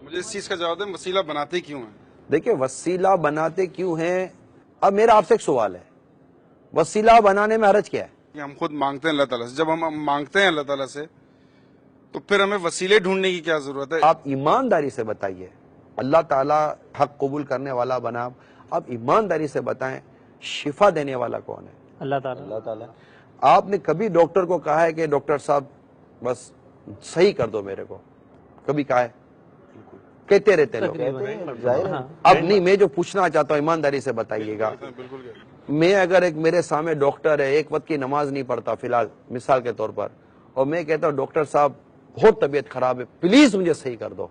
مجھے اس چیز کا جواب دیں، وسیلہ بناتے کیوں ہیں؟ دیکھیں وسیلہ بناتے کیوں ہیں، اب میرا آپ سے ایک سوال ہے، وسیلہ بنانے میں حرج کیا ہے؟ کہ ہم خود مانگتے ہیں اللہ تعالیٰ سے، جب ہم مانگتے ہیں اللہ تعالیٰ سے تو پھر ہمیں وسیلے ڈھونڈنے کی کیا ضرورت ہے؟ آپ ایمانداری سے بتائیے، اللہ تعالیٰ حق قبول کرنے والا بنا، آپ ایمانداری سے بتائیں شفا دینے والا کون ہے؟ اللہ تعالیٰ۔ اللہ تعالیٰ۔ آپ نے کبھی ڈاکٹر کو کہا ہے کہ ڈاکٹر صاحب بس صحیح کر دو میرے کو؟ کبھی کہا ہے؟ کہتے رہتے لوگ۔ اب نہیں، میں جو پوچھنا چاہتا ہوں ایمانداری سے بتائیے گا، بالکل میں اگر ایک میرے سامنے ڈاکٹر ہے، ایک وقت کی نماز نہیں پڑھتا فی الحال مثال کے طور پر، اور میں کہتا ہوں ڈاکٹر صاحب بہت طبیعت خراب ہے، پلیز مجھے صحیح کر دو،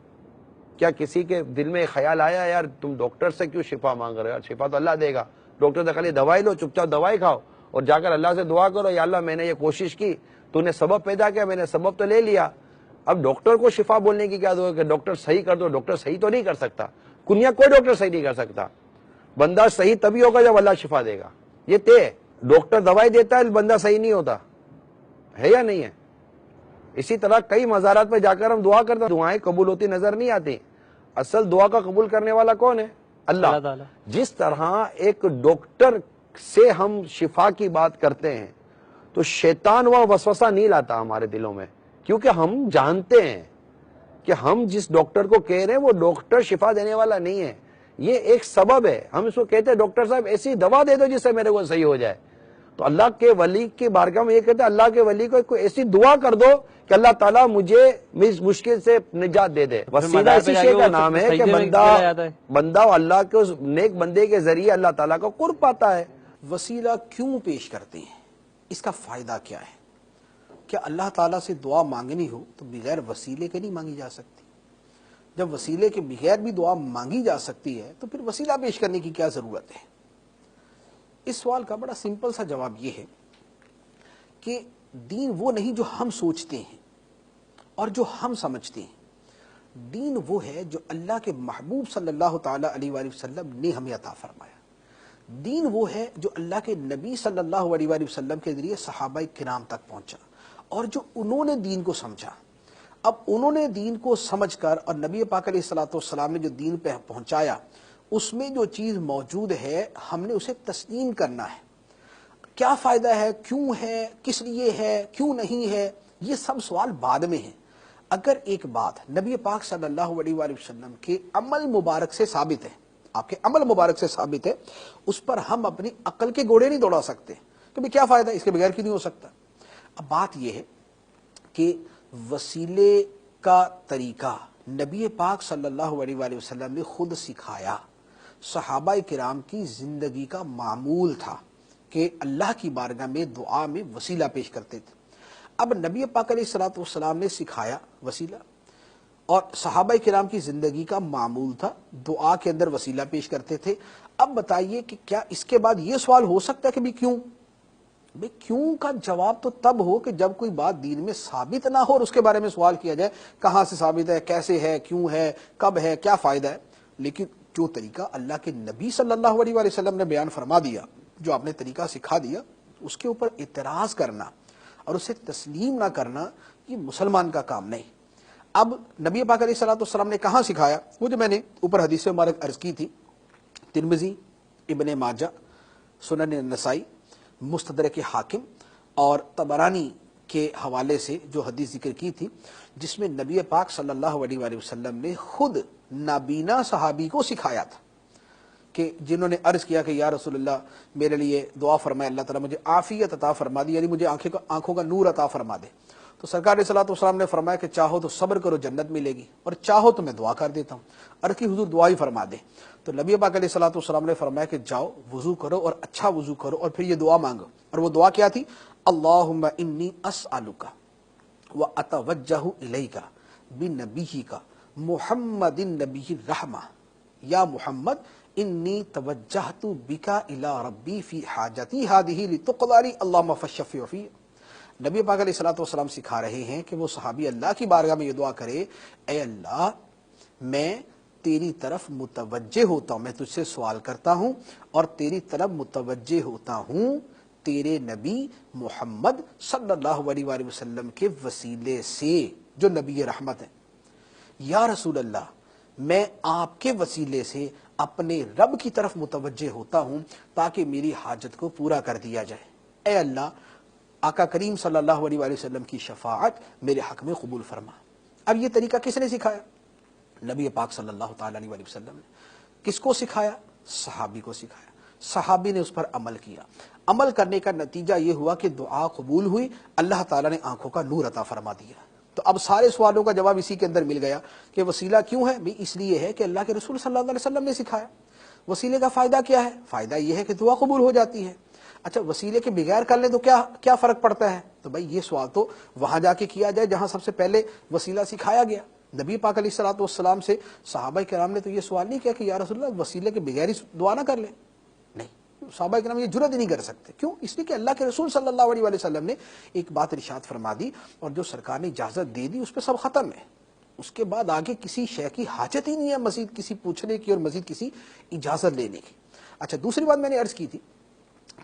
کیا کسی کے دل میں خیال آیا یار تم ڈاکٹر سے کیوں شفا مانگ رہے ہو؟ شفا تو اللہ دے گا، ڈاکٹر سے خالی دوائی لو، چپ چاپ دوائی کھاؤ اور جا کر اللہ سے دعا کرو، یا اللہ میں نے یہ کوشش کی، تو نے سبب پیدا کیا، میں نے سبب تو لے لیا، اب ڈاکٹر کو شفا بولنے کی کیا ضرورت ہے کہ ڈاکٹر صحیح کر دو؟ ڈاکٹر صحیح تو نہیں کر سکتا، کنیا کوئی ڈاکٹر صحیح نہیں کر سکتا، بندہ صحیح تبھی ہوگا جب اللہ شفا دے گا، یہ طے ہے۔ ڈاکٹر دوائی دیتا ہے، بندہ صحیح نہیں ہوتا ہے یا نہیں ہے؟ اسی طرح کئی مزارات پہ جا کر ہم دعا کرتے ہیں، دعائیں قبول ہوتی نظر نہیں آتی، اصل دعا کا قبول کرنے والا کون ہے؟ اللہ۔ جس طرح ایک ڈاکٹر سے ہم شفا کی بات کرتے ہیں تو شیطان وہ وسوسہ نہیں لاتا ہمارے دلوں میں، کیونکہ ہم جانتے ہیں کہ ہم جس ڈاکٹر کو کہہ رہے ہیں وہ ڈاکٹر شفا دینے والا نہیں ہے، یہ ایک سبب ہے، ہم اس کو کہتے ہیں ڈاکٹر صاحب ایسی دوا دے دو جس سے میرے کو صحیح ہو جائے، تو اللہ کے ولی کی بارگاہ میں یہ کہتے ہیں اللہ کے ولی کو کوئی ایسی دعا کر دو کہ اللہ تعالیٰ مجھے اس مشکل سے نجات دے دے۔ وسیلہ اسی شے کا نام ہے کہ بندہ اللہ کے اس نیک بندے کے ذریعے اللہ تعالیٰ کا قرب پاتا ہے۔ وسیلہ کیوں پیش کرتے ہیں، اس کا فائدہ کیا ہے؟ کیا اللہ تعالیٰ سے دعا مانگنی ہو تو بغیر وسیلے کے نہیں مانگی جا سکتی؟ جب وسیلے کے بغیر بھی دعا مانگی جا سکتی ہے تو پھر وسیلہ پیش کرنے کی کیا ضرورت ہے؟ اس سوال کا بڑا سمپل سا جواب یہ ہے کہ دین وہ نہیں جو ہم سوچتے ہیں اور جو ہم سمجھتے ہیں، دین وہ ہے جو اللہ کے محبوب صلی اللہ تعالیٰ علیہ وآلہ وسلم نے ہمیں عطا فرمایا، دین وہ ہے جو اللہ کے نبی صلی اللہ علیہ وآلہ وسلم کے ذریعے صحابہ کرام تک پہنچا اور جو انہوں نے دین کو سمجھا۔ اب انہوں نے دین کو سمجھ کر اور نبی پاک علیہ الصلوۃ والسلام نے جو دین پہ پہنچایا اس میں جو چیز موجود ہے ہم نے اسے تسلیم کرنا ہے۔ کیا فائدہ ہے، کیوں ہے، کس لیے ہے، کیوں نہیں ہے، یہ سب سوال بعد میں ہیں۔ اگر ایک بات نبی پاک صلی اللہ علیہ وآلہ وسلم کے عمل مبارک سے ثابت ہے، آپ کے عمل مبارک سے ثابت ہے، اس پر ہم اپنی عقل کے گھوڑے نہیں دوڑا سکتے کہ بھی کیا فائدہ، اس کے بغیر کیوں نہیں ہو سکتا۔ اب بات یہ ہے کہ وسیلے کا طریقہ نبی پاک صلی اللہ علیہ وآلہ وسلم نے خود سکھایا، صحابہ کرام کی زندگی کا معمول تھا کہ اللہ کی بارگاہ میں دعا میں وسیلہ پیش کرتے تھے۔ اب نبی پاک علیہ الصلوۃ والسلام نے سکھایا وسیلہ، اور صحابہ کرام کی زندگی کا معمول تھا دعا کے اندر وسیلہ پیش کرتے تھے۔ اب بتائیے کہ کیا اس کے بعد یہ سوال ہو سکتا ہے کہ بھی کیوں؟ بھئی کیوں کا جواب تو تب ہو کہ جب کوئی بات دین میں ثابت نہ ہو اور اس کے بارے میں سوال کیا جائے کہاں سے ثابت ہے، کیسے ہے، کیوں ہے، کب ہے، کیا فائدہ ہے۔ لیکن جو طریقہ اللہ کے نبی صلی اللہ علیہ وآلہ وسلم نے بیان فرما دیا، جو آپ نے طریقہ سکھا دیا، اس کے اوپر اعتراض کرنا اور اسے تسلیم نہ کرنا یہ مسلمان کا کام نہیں۔ اب نبی پاک علیہ الصلوۃ والسلام نے کہاں سکھایا؟ وہ جو میں نے اوپر حدیث مبارک عرض کی تھی، ترمذی، ابن ماجہ، سنن نسائی، مستدرک حاکم اور طبرانی کے حوالے سے جو حدیث ذکر کی تھی، جس میں نبی پاک صلی اللہ علیہ وآلہ وسلم نے خود نابینا صحابی کو سکھایا تھا کہ جنہوں نے عرض کیا کہ یا رسول اللہ میرے لیے دعا فرمائے، اللہ تعالیٰ مجھے عافیت عطا فرما دی، یعنی مجھے آنکھوں کا نور عطا فرما دے۔ تو سرکار علیہ الصلوۃ والسلام نے فرمایا کہ چاہو تو صبر کرو جنت ملے گی، اور چاہو تو میں دعا کر دیتا ہوں، عرض کی حضور دعا ہی فرما دے۔ تو نبی پاک علیہ الصلوۃ والسلام نے فرمایا کہ جاؤ وضو کرو اور اچھا وضو کرو اور پھر یہ دعا مانگو، اور وہ دعا کیا تھی؟ اللہم انی اسألک واتوجہ الیک بنبیک محمد النبی الرحمہ، یا محمد انی توجہت بک الی ربی فی حاجتی ہذہ لتقضی لی اللہم فاشفع فی۔ نبی پاک علیہ الصلوۃ والسلام سکھا رہے ہیں کہ وہ صحابی اللہ کی بارگاہ میں یہ دعا کرے، اے اللہ میں تیری طرف متوجہ ہوتا ہوں، میں تجھ سے سوال کرتا ہوں اور تیری طرف متوجہ ہوتا ہوں تیرے نبی محمد صلی اللہ علیہ وآلہ وسلم کے وسیلے سے جو نبی رحمت ہے۔ یا رسول اللہ میں آپ کے وسیلے سے اپنے رب کی طرف متوجہ ہوتا ہوں تاکہ میری حاجت کو پورا کر دیا جائے۔ اے اللہ، آقا کریم صلی اللہ علیہ وآلہ وسلم کی شفاعت میرے حق میں قبول فرما۔ اب یہ طریقہ کس نے سکھایا؟ نبی پاک صلی اللہ تعالی علیہ وآلہ وسلم نے۔ کس کو سکھایا؟ صحابی کو سکھایا۔ صحابی نے اس پر عمل کیا۔ عمل کرنے کا نتیجہ یہ ہوا کہ دعا قبول ہوئی، اللہ تعالیٰ نے آنکھوں کا نور عطا فرما دیا۔ تو اب سارے سوالوں کا جواب اسی کے اندر مل گیا کہ وسیلہ کیوں ہے؟ اس لیے ہے کہ اللہ کے رسول صلی اللہ علیہ وسلم نے سکھایا۔ وسیلے کا فائدہ کیا ہے؟ فائدہ یہ ہے کہ دعا قبول ہو جاتی ہے۔ اچھا، وسیلے کے بغیر کر لیں تو کیا فرق پڑتا ہے؟ تو بھائی یہ سوال تو وہاں جا کے کیا جائے جہاں سب سے پہلے وسیلہ سکھایا گیا۔ نبی پاک علیہ الصلوۃ والسلام سے صحابہ کرام نے تو یہ سوال نہیں کیا کہ یا رسول اللہ وسیلے کے بغیر ہی دعا نہ کر لیں۔ نہیں، صحابہ کرام یہ جرأت ہی نہیں کر سکتے۔ کیوں؟ اس لیے کہ اللہ کے رسول صلی اللہ علیہ وآلہ وسلم نے ایک بات ارشاد فرما دی، اور جو سرکار نے اجازت دے دی اس پہ سب ختم ہے۔ اس کے بعد آگے کسی شے کی حاجت ہی نہیں ہے مزید کسی پوچھنے کی اور مزید کسی اجازت لینے کی۔ اچھا، دوسری بات میں نے عرض کی تھی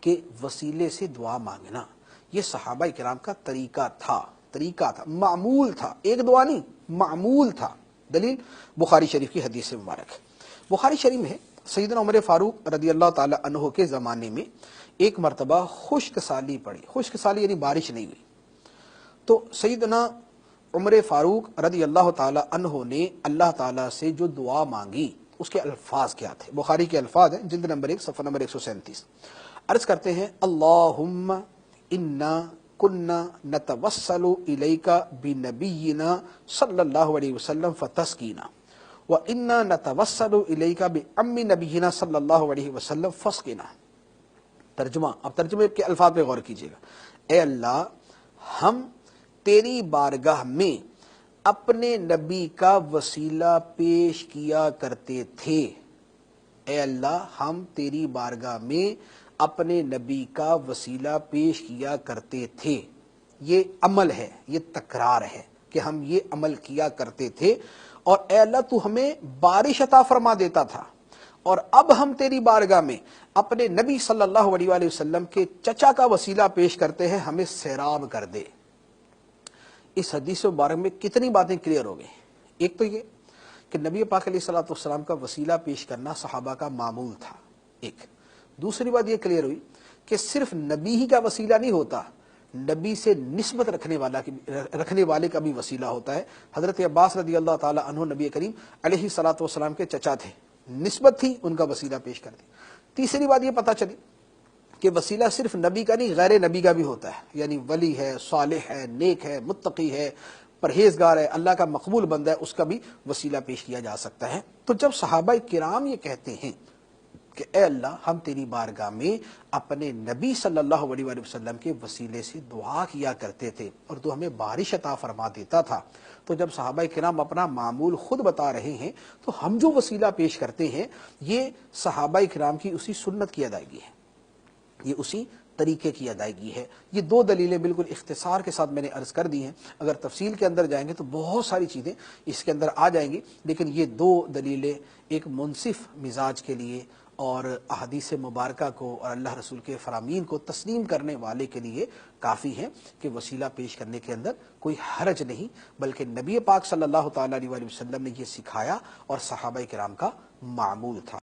کہ وسیلے سے دعا مانگنا یہ صحابہ کرام کا طریقہ تھا، معمول تھا، ایک دعا نہیں، معمول تھا۔ دلیل بخاری شریف کی حدیث مبارک ہے۔ بخاری شریف میں سیدنا عمر فاروق رضی اللہ تعالی عنہ کے زمانے میں ایک مرتبہ خشک سالی پڑی۔ خشک سالی یعنی بارش نہیں ہوئی، تو سیدنا عمر فاروق رضی اللہ تعالی عنہ نے اللہ تعالیٰ سے جو دعا مانگی اس کے الفاظ کیا تھے؟ بخاری کے الفاظ ہیں، جلد نمبر 1 صفحہ نمبر 137۔ عرض کرتے ہیں، اللہم انا کنا نتوسل الیک بنبینا صلی اللہ علیہ وسلم فتسقینا وانا نتوسل الیک بعم نبینا صلی اللہ علیہ وسلم فاسقنا۔ ترجمہ، اب ترجمے کے الفاظ پہ غور کیجیے گا۔ اے اللہ، ہم تیری بارگاہ میں اپنے نبی کا وسیلہ پیش کیا کرتے تھے۔ اے اللہ، ہم تیری بارگاہ میں اپنے نبی کا وسیلہ پیش کیا کرتے تھے۔ یہ عمل ہے، یہ تکرار ہے کہ ہم یہ عمل کیا کرتے تھے، اور اے اللہ تو ہمیں بارش عطا فرما دیتا تھا، اور اب ہم تیری بارگاہ میں اپنے نبی صلی اللہ علیہ وآلہ وسلم کے چچا کا وسیلہ پیش کرتے ہیں، ہمیں سیراب کر دے۔ اس حدیث مبارک میں کتنی باتیں کلیئر ہو گئی۔ ایک تو یہ کہ نبی پاک علیہ الصلوۃ والسلام کا وسیلہ پیش کرنا صحابہ کا معمول تھا، ایک۔ دوسری بات یہ کلیئر ہوئی کہ صرف نبی ہی کا وسیلہ نہیں ہوتا، نبی سے نسبت رکھنے والے کا بھی وسیلہ ہوتا ہے۔ حضرت عباس رضی اللہ تعالی عنہ نبی کریم علیہ الصلوۃ والسلام کے چچا تھے، نسبت تھی، ان کا وسیلہ پیش کر دی۔ تیسری بات یہ پتہ چلی کہ وسیلہ صرف نبی کا نہیں، غیر نبی کا بھی ہوتا ہے، یعنی ولی ہے، صالح ہے، نیک ہے، متقی ہے، پرہیزگار ہے، اللہ کا مقبول بندہ ہے، اس کا بھی وسیلہ پیش کیا جا سکتا ہے۔ تو جب صحابہ کرام یہ کہتے ہیں کہ اے اللہ، ہم تیری بارگاہ میں اپنے نبی صلی اللہ علیہ وآلہ وسلم کے وسیلے سے دعا کیا کرتے تھے اور تو ہمیں بارش عطا فرما دیتا تھا، تو جب صحابہ کرام اپنا معمول خود بتا رہے ہیں تو ہم جو وسیلہ پیش کرتے ہیں یہ صحابہ کرام کی اسی سنت کی ادائیگی ہے، یہ اسی طریقے کی ادائیگی ہے۔ یہ دو دلیلیں بالکل اختصار کے ساتھ میں نے عرض کر دی ہیں، اگر تفصیل کے اندر جائیں گے تو بہت ساری چیزیں اس کے اندر آ جائیں گی، لیکن یہ دو دلیلیں ایک منصف مزاج کے لیے اور احادیث مبارکہ کو اور اللہ رسول کے فرامین کو تسلیم کرنے والے کے لیے کافی ہیں کہ وسیلہ پیش کرنے کے اندر کوئی حرج نہیں، بلکہ نبی پاک صلی اللہ تعالی علیہ وسلم نے یہ سکھایا اور صحابہ کرام کا معمول تھا۔